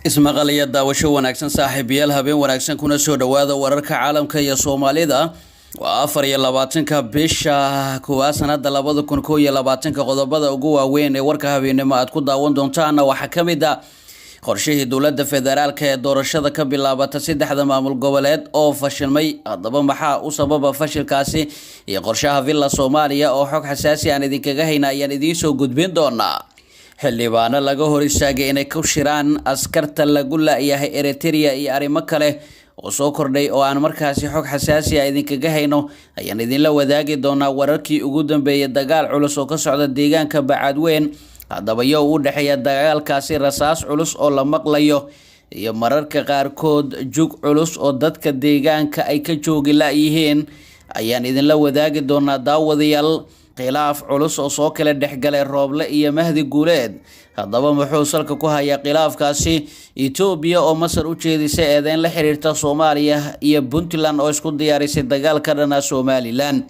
ismaqalaya daawasho wanaagsan saaxiibayaal habeen wanaagsan kuna soo dhawaada wararka caalamka iyo Soomaalida waa 24ka bisha kuwa sanada 2021 qodobada ugu waaweyn ee warka habeenimo aad ku daawan doontaan waxa kamid ah qorshihii dawladda federaalka ee doorashada ka bilaabata saddexda maamul goboleed oo fashilmay hadaba maxaa u sababa fashilkaasi iyo qorshaha Villa Soomaaliya oo xog xasaasi aan idinkaga haynayaan idiin soo gudbin doonaa xildhibaano laga hor istaagay inay ku shiraan askarta lagu laayahay Eritrea iyo arrimo kale oo soo kordhay oo aan markaasi xog xasaasi ah idinkaga hayno ayaan idin la wadaagi doonaa wararkii ugu dambeeyay dagaal culus oo ka socda deegaanka Bacadweyn hadaba u dhaxeeya dagaalkaasi rasaas culus oo la maqlayo iyo mararka qaarkood jug culus oo dadka deegaanka ay ka joogi laayeen ayaan idin la wadaagi doonaa daawadayaal khilaaf culus oo soo kala dhexgalay Rooble iyo Mahdi Guuleed hadaba muxuu salka ku hayaa khilaafkaasi Ethiopia oo Masar u jeedisay eedayn la xiriirta Soomaaliya iyo Puntland oo isku diyaarisay dagaal ka dhana Somaliland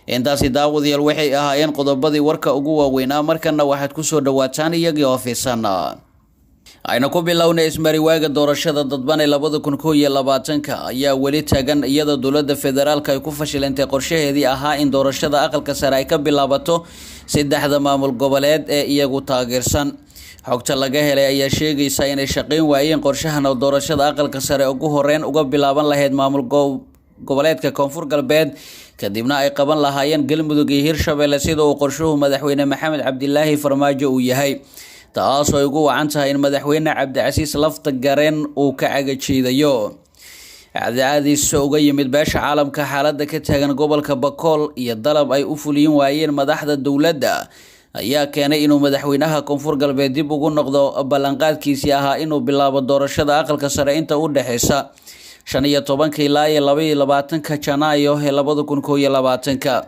intaasi daawadayaal waxay ahaayeen qodobadii warka ugu waaweyn markana waxaad ku soo dhawaataan iyagii oo fiisan ayna ku bilownay ismariwaaga doorashada dadban ee 2021 ayaa wali taagan iyada dawladda federaalka ay ku fashilantay qorshaheedii ahaa in doorashada aqalka sare ay ka bilaabato saddexda maamul goboleed ee iyagu taageersan xogta laga helay ayaa sheegaysa inay shaqeyn waayeen qorshahan doorashada aqalka sare ugu horeen uga bilaaban lahayd maamul goboleedka Koonfur Galbeed kadibna ay qaban lahaayeen Galmudug iyo Hirshabelle sida uu qorshuhu madaxweyne Maxamed Cabdilaahi Farmaajo uu yahay taasoo ugu wacan tahay in madaxweyne Cabdicasiis lafta gareen uu ka cagajiidayo cadaadis uga yimid beesha caalamka xaaladda ka taagan gobolka Bakool iyo dalab ay u fuliyeen waayeen madaxda dawladda ayaa keenay inuu madaxweynaha Koonfur Galbeed dib ugu noqdo ballanqaadkiisii ahaa inuu bilaabo doorashada aqalka sare inta u dhaxaysa 15 ilaa 22 Janaayo 2021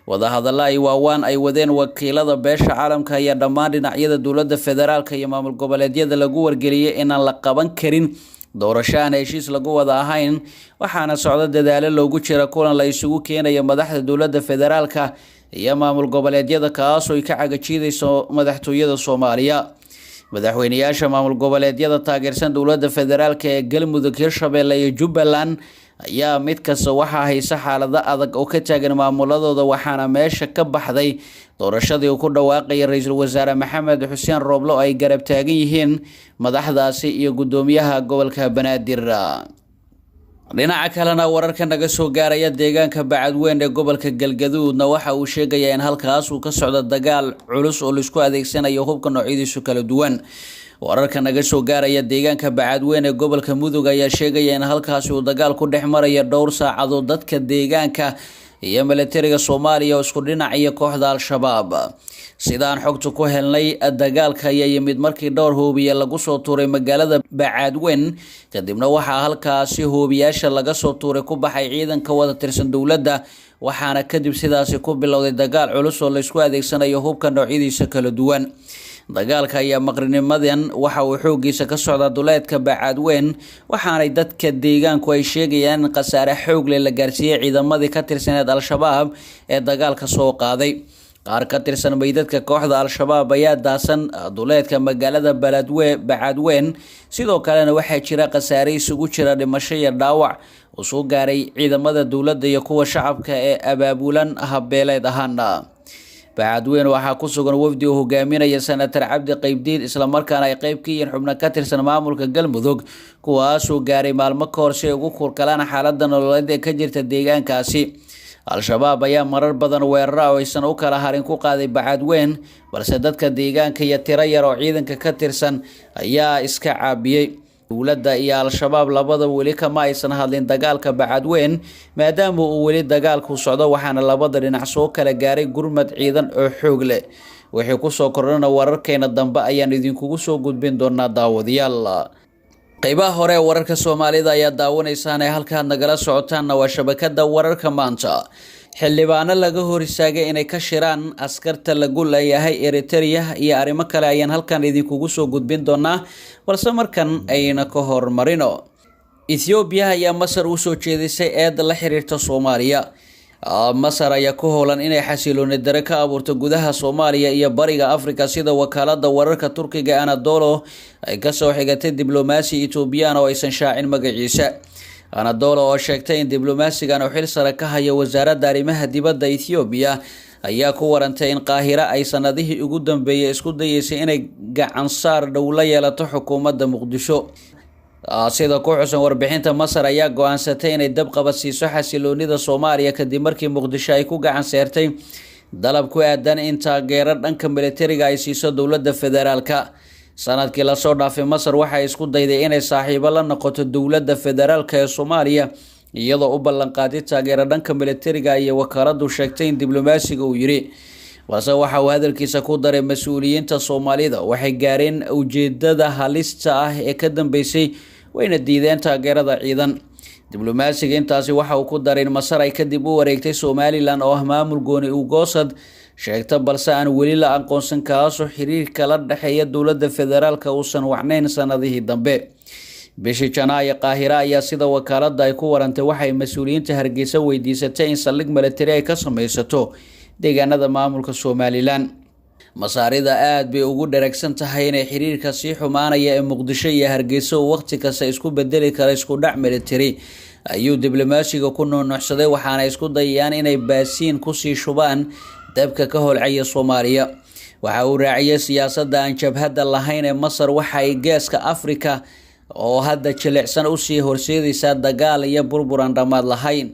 wadahadalla ay waawaan ay wadeen wakiilada beesha caalamka ayaa dhammaan dhinacyada dawladda federaalka iyo maamul goboleedyada lagu wargeliyay inaan la qaban karin doorasho aan heshiis lagu wada ahayn waxaana socda dadaalo loogu jira kulan la isugu keenayo madaxda dawladda federaalka iyo maamul goboleedyada kaas oo ka cagajiidayso madaxtooyada Soomaaliya madaxweynayaasha maamul goboleedyada taageersan dawladda federaalka ee Galmudug Hirshabelle iyo Jubbaland ayaa mid kasta waxa haysa xaalada adag oo ka taagan maamuladooda waxaana meesha ka baxday doorashadii uu ku dhawaaqay ra'iisul wasaare Maxamed Xuseen Rooble oo ay garab taagan yihiin madaxdaasi iyo gudoomiyaha gobolka Banaadir dhinaca kalena wararka naga soo gaaraya deegaanka Bacadweyn ee gobolka Galgaduudna waxa uu sheegayaa in halkaas uu ka socdo dagaal culus oo la isku adeegsanayo hubka noocyadiisu kala duwan wararka naga soo gaaraya deegaanka Bacadweyn ee gobolka Mudug ayaa sheegaya in halkaas uu dagaal ku dhexmarayo dhowr saacadood dadka deegaanka iyo militariga Soomaaliya oo isku dhinac iyo kooxda Al-Shabaab sidaan xogtu ku helnay dagaalka ayaa yimid markii dhowr hoobiye lagu soo tuuray magaalada Bacadweyn kadibna waxa halkaasi hoobiyaasha laga soo tuuray ku baxay ciidanka wada tirsan dawladda waxaana kadib sidaas ku bilowday dagaal culus oo la isku adeegsanayo hubka noocyadiisa kala duwan dagaalka ayaa maqrinimadan waxa uu xoogiisa ka socda duleedka Bacadweyn waxaana dadka deegaanku ay sheegayaan in qasaare xoog leh la gaarsiiyay ciidamadii ka tirsaneed Al-Shabaab ee dagaalka soo qaaday qaar ka tirsan meydadka kooxda Al-Shabaab ayaa daasan duleedka magaalada Bacadweyn sidoo kalena waxaa jira qasaare isugu jira dhimasho iyo dhaawac oo soo gaaray ciidamada dawladda iyo kuwa shacabka ee abaabulan habeeleed ahaana Bacadweyn waxa ku sugan wafdi uu hogaaminaya Senator Cabdi Qaybdiin isla markaana ay qayb ka yihiin xubno ka tirsan maamulka Galmudug kuwaas oo gaaray maalmo ka hor si ugu kurkalaan xaaladda nololeed ee ka jirta deegaankaasi Al-Shabaab ayaa marar badan weerar oo aysan u kala harin ku qaaday Bacadweyn balse dadka deegaanka iyo tiro yar oo ciidanka ka tirsan ayaa iska caabiyay dawladda iyo Al-Shabaab labada wali kama aysan hadlin dagaalka Bacadweyn maadaama uu wali dagaalku socdo waxaana labada dhinac soo kala gaaray gurmad ciidan oo xoog leh wixii ku soo kordhana wararkeena dambe ayaan idinkugu soo gudbin doonaa daawadayaal qaybaha hore wararka Soomaalida ayaa daawanaysan ee halka nagala socotaan waa shabakada wararka maanta xildhibaano laga hor istaagay inay ka shiraan askarta lagu leeyahay Eritrea iyo arrimo kale ayaan halkan idinkugu soo gudbin doonaa balse markan ayna ka hormarino Ethiopia ayaa Masar u soo jeedisay eed la xiriirta Soomaaliya Masar ayaa ku howlan inay xasilooni dare ka abuurto gudaha Soomaaliya iyo bariga Afrika sida wakaalada wararka Turkiga Anadolu ay ka soo xigatay diblomaasi Ethiopian oo aysan shaacin magaciisa. Anadolu oo sheegtay in diblomaasigan oo xil sare ka haya wasaaradda arrimaha dibadda Ethiopia ayaa ku warantay in Qaahira ay sanadihii ugu dambeeyay isku dayeysay inay gacan saar dhow la yeelato xukuumadda Muqdisho. Sida ku xusan warbixinta, Masar ayaa go'aansatay inay dab qabadsiiso xasiloonida Soomaaliya kadib markii Muqdisho ay ku gacan saartay dalab ku aadan in taageero dhanka militariga ay siiso dowladda federaalka. Sanadkii la soo dhaafay, Masar waxay isku dayday inay saaxiibo la noqoto dowladda federaalka ee Soomaaliya iyadoo u ballan qaaday taageero dhanka militariga iyo wakaaladu sheegtay in diblomaasiga uu yiri, balse waxa uu hadalkiisa ku daray mas'uuliyiinta Soomaalida waxay gaareen ujeedada halista ah ee ka dambeysay wayna diideen taageerada ciidan. Diblomaasiga intaasi waxa uu ku daray in Masar ay kadib u wareegtay Somaliland oo ah maamul gooni u goosad sheegta balse aan weli la aqoonsan kaasoo xiriirka la dhaxeeya dowladda federaalka uusan wacnayn sanadihii dambe. Bishii Janaayo, Qaahira ayaa sida wakaalada ay ku warantay waxay mas'uuliyiinta Hargeysa weydiisatay in saldhig militari ay ka samaysato deegaanada maamulka Somaliland. Masaarida aad bay ugu dheregsan tahay inay xiriirka sii xumaanaya ee Muqdisho iyo Hargeysa oo waqti kasta isku bedeli kara isku dhac militari ayuu diblomaasiga ku nuuxsaday, waxaana isku dayayaan inay baasiin ku sii shubaan dabka ka holcaya Soomaaliya. Waxa uu raaciyay siyaasadda aan jabhadda lahayn ee Masar waxa ay geeska Afrika oo hadda jilicsan u sii horseedaysa dagaal iyo burbur aan dhammaad lahayn.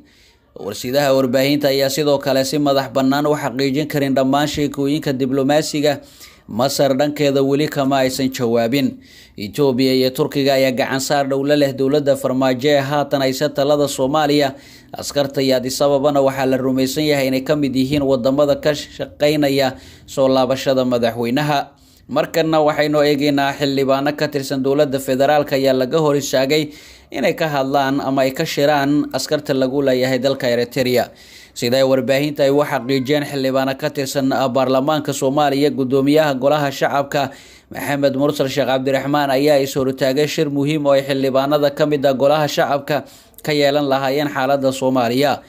Warsidaha warbaahinta ayaa sidoo kale si madax bannaan u xaqiijin karin dhammaan sheekooyinka diblomaasiga. Masar dhankeeda weli kama aysan jawaabin. Ethiopia iyo Turkiga ayaa gacan saar dhow la leh dowladda Farmaajo ee haatan haysa talada Soomaaliya. Askarta iyo Addis Ababana waxaa la rumaysan yahay inay ka mid yihiin wadamada ka shaqeynaya soo laabashada madaxweynaha. Markana waxaynu eegaynaa xildhibaano ka tirsan dowladda federaalka ayaa laga hor istaagay inay ka hadlaan ama ay ka shiraan askarta lagu leeyahay dalka Eritrea. Sida warbaahinta ay u xaqiijiyeen xildhibaano ka tirsan baarlamaanka Soomaaliya, gudoomiyaha golaha shacabka Maxamed Mursal Sheekh Cabdiraxmaan ayaa is hortaagay shir muhiim oo ay xildhibaanada ka mid ah golaha shacabka ka yeelan lahaayeen xaaladda Soomaaliya.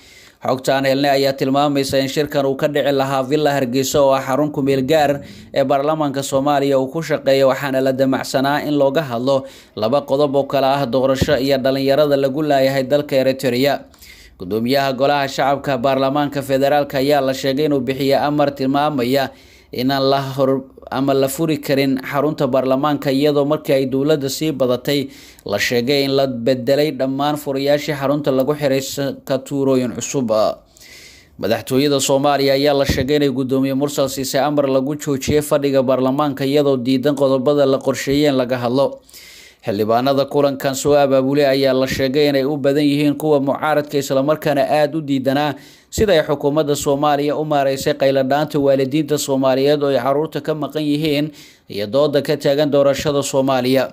Xogtaan helnay ayaa tilmaamaysa in shirkan uu ka dhici lahaa Villa Hargeysa oo ah xarun ku meel gaar ee baarlamaanka Soomaaliya uu ku shaqeeyo, waxaana la damacsanaa in looga hadlo laba qodob oo kala ah doorasho iyo dhalinyarada lagu leeyahay dalka Eritrea. Gudoomiyaha golaha shacabka baarlamaanka federaalka ayaa la sheegay inuu bixiyay amar tilmaamaya inaan la furi karin xarunta baarlamaanka iyadoo markii ay dowladda sii badatay la sheegay in la bedelay dhammaan furayaashii xarunta lagu xiray katuurooyin cusub. Madaxtooyada Soomaaliya ayaa la sheegay inay gudoomiye Mursal siisay amar lagu joojiyay fadhiga baarlamaanka iyadoo diidan qodobada la qorsheeyay in laga hadlo. Xildhibaanada kulankan soo abaabulay ayaa la sheegay inay u badan yihiin kuwa mucaaradka isla markaana aad u diidanaa sida ay xukuumadda Soomaaliya u maareysay qayladhaanta waalidiinta Soomaaliyeed oo ay caruurta ka maqan yihiin iyo dooda ka taagan doorashada Soomaaliya.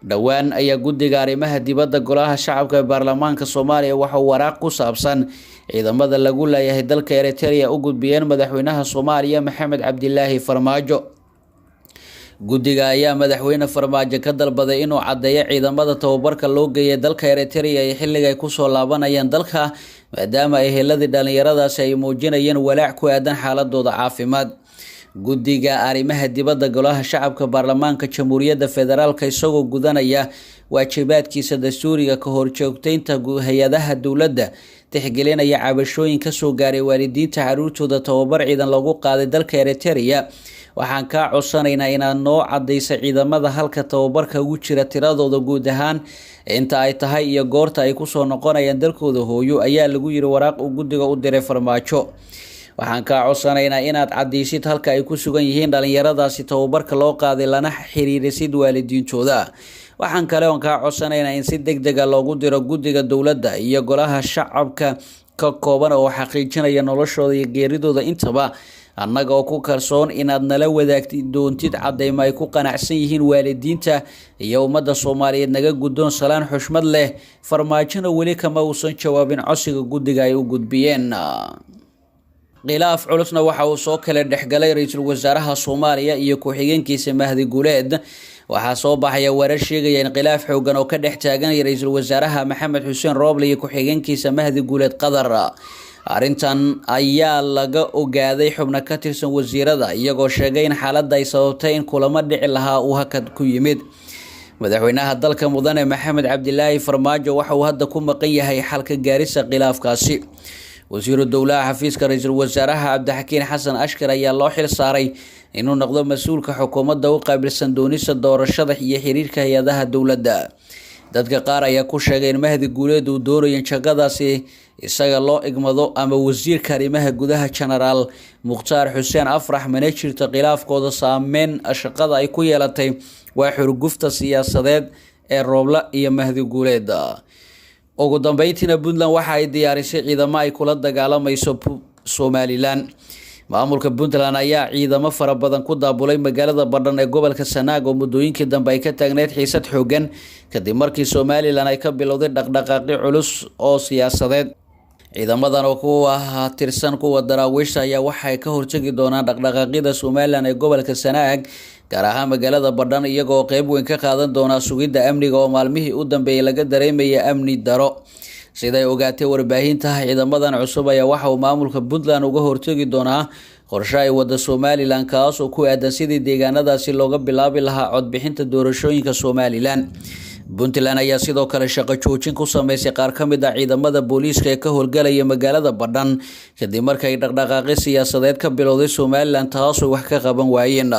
Dhawaan ayaa guddiga arrimaha dibadda golaha shacabka ee baarlamaanka Soomaaliya waxa uu waraaq ku saabsan ciidamada lagu leeyahay dalka Eritrea u gudbiyeen madaxweynaha Soomaaliya Maxamed Cabdilaahi Farmaajo. Guddiga ayaa madaxweyne Farmaajo ka dalbaday inuu cadeeyo ciidamada tababarka loo geeyay dalka Eritrea iyo xilliga ay ku soo laabanayaan dalka, maadaama ay heladii dhalinyaradaasi ay muujinayeen walaac ku aadan xaaladooda caafimaad. Guddiga arrimaha dibadda golaha shacabka baarlamaanka Jamhuuriyadda Federaalka isagoo gudanaya waajibaadkiisa dastuuriga ka horjoogteynta hay'adaha dowladda, tixgelinaya cabashooyin ka soo gaaray waalidiinta caruurtooda tababar ciidan lagu qaaday dalka Eritrea. Waxaan ka codsanaynaa inaad noo cadeyso ciidamada halka tababarka ugu jira tiradooda guud ahaan inta ay tahay iyo goorta ay ku soo noqonayaan dalkooda hooyo, ayaa lagu yiri waraaq uu guddiga u diray Farmaajo. Waxaan ka codsanaynaa inaad cadeysid halka ay ku sugan yihiin dhalinyaradaasi tababarka loo qaaday lana xiriirisid waalidiintooda. Waxaan kale oo ka codsanaynaa in si degdeg ah loogu diro guddiga dowladda iyo golaha shacabka ka kooban oo xaqiijinaya noloshooda iyo geeridooda intaba, annaga oo ku kalsoon inaad nala wadaagti doontid cadeymo ay ku qanacsan yihiin waalidiinta iyo ummadda Soomaaliyeed. Naga guddoon salaan xushmad leh. Farmaajona weli kama uusan jawaabin codsiga guddiga ay u gudbiyeen. Khilaaf culusna waxa uu soo kala dhexgalay ra'iisul wasaaraha Soomaaliya iyo ku-xigeenkiisa Mahdi Guuleed. Waxaa soo baxaya warar sheegaya in khilaaf xoogan oo ka dhex taagan ra'iisul wasaaraha Maxamed Xuseen Rooble iyo ku-xigeenkiisa Mahdi Guuleed Qadar. arrintan ayaa laga ogaaday xubno ka tirsan wasiirada iyagoo sheegay in xaaladda ay sababtay in kulamo dhici lahaa uu hakad ku yimid. madaxweynaha dalka mudane maxamed cabdilaahi farmaajo waxa uu hadda ku maqan yahay xalka gaarisa khilaafkaasi. wasiiru dowlaha xafiiska ra-iisul wasaaraha cabdixakiin xasan ashkar ayaa loo xil saaray inuu noqdo mas-uulka xukuumadda u qaabilsan doonista doorashada iyo xiriirka hay-adaha dowladda. dadka qaar ayaa ku sheegay in Mahdi Guuleed uu doonayo in shaqadaasi isaga loo igmado ama wasiirka arrimaha gudaha Generaal Mukhtaar Xuseen Afrax mana jirto khilaafkooda saameyn shaqada ay ku yeelatay waa xurgufta siyaasadeed ee Roobla iyo Mahdi Guuleed. ugu dambeyntiina Puntland waxa ay diyaarisay ciidamo ay kula dagaalamayso Somaliland. maamulka Puntland ayaa ciidamo fara badan ku daabulay magaalada Badhan ee gobolka Sanaag oo muddooyinkii dambe ay ka taagneed xiisad xooggan kadib markii Somaliland ay ka bilowday dhaqdhaqaaqyo culus oo siyaasadeed. ciidamadan oo kuwa tirsan kuwa daraawiishta ayaa waxay ka hortagi doonaan dhaqdhaqaaqyada Somaliland ee gobolka Sanaag gaar ahaan magaalada Badhan iyagoo qayb weyn ka qaadan doona sugidda amniga oo maalmihii u dambeeyay laga dareemayay amni daro. siday ogaatay warbaahinta ciidamadan cusub ayaa waxa uu maamulka Puntland uga hortagi doonaa qorshe ay wada Somaliland kaas oo ku aadan sidii deegaanadaasi looga bilaabi lahaa codbixinta doorashooyinka Somaliland. Puntland ayaa sidoo kale shaqo joojin ku sameysay qaar ka mid ah ciidamada booliiska ee ka howlgalaya magaalada Badhan kadib markay dhaqdhaqaaqyo siyaasadeed ka bilowday Somaliland taas oo wax ka qaban waayeen.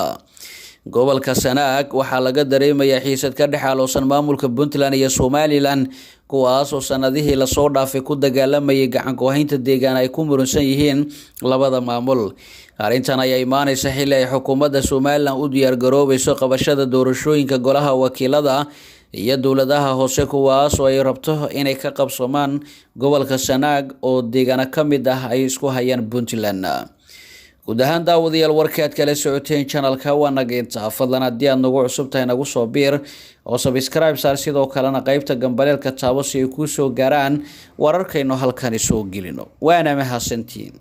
gobolka Sanaag waxaa laga dareemayaa xiisad ka dhex aloosan maamulka Puntland iyo Somaliland kuwaas oo sanadihii la soo dhaafay ku dagaalamayay gacan ku haynta deegaan ay ku muransan yihiin labada maamul. arrintan ayaa imaanaysa xilli ay xukuumadda Somaliland u diyaar garoobayso qabashada doorashooyinka golaha wakiilada iyo dowladaha hoose kuwaas oo ay rabto inay ka qabsomaan gobolka Sanaag oo deegaano ka mid ah ay isku hayaan Puntland. guud ahaan daawadayaal warkaad kala socoteen channelka waa naga intaa. fadlan haddii aad nagu cusub tahay nagu soo biir oo subscribe saar sidoo kalena qaybta gambaleelka taabo si ay kuu soo gaaraan wararkaynu halkani soo gelino. waana mahadsantiin.